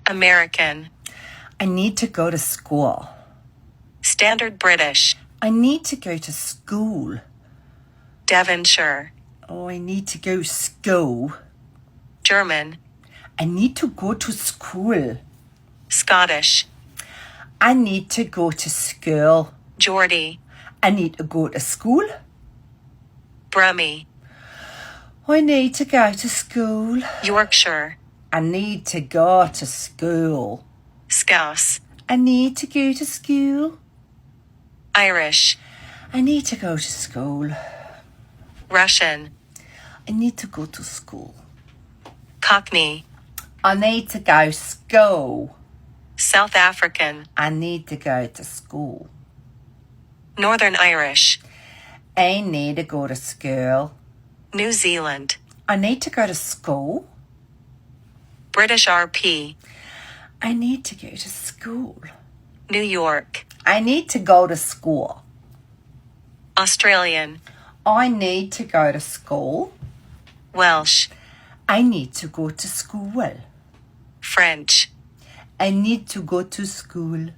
American. I need to go to school. Standard British. I need to go to school. Devonshire. Oh, I need to go to school. German. I need to go to school. Scottish. I need to go to school. Geordie. I need to go to school. Brummie. I need to go to school. Yorkshire. I need to go to school. Scouse. I need to go to school. Irish. I need to go to school. Russian. I need to go to school. Cockney. I need to go to school. South African. I need to go to school. Northern Irish. I need to go to school. New Zealand. I need to go to school. British RP. I need to go to school. New York. I need to go to school. Australian. I need to go to school. Welsh. I need to go to school. French. I need to go to school.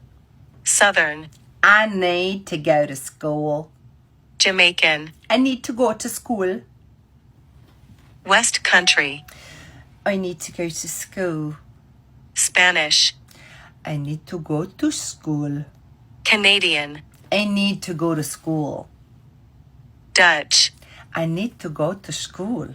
Southern. I need to go to school. Jamaican. I need to go to school. West Country. I need to go to school. Spanish. I need to go to school. Canadian. I need to go to school. Dutch. I need to go to school.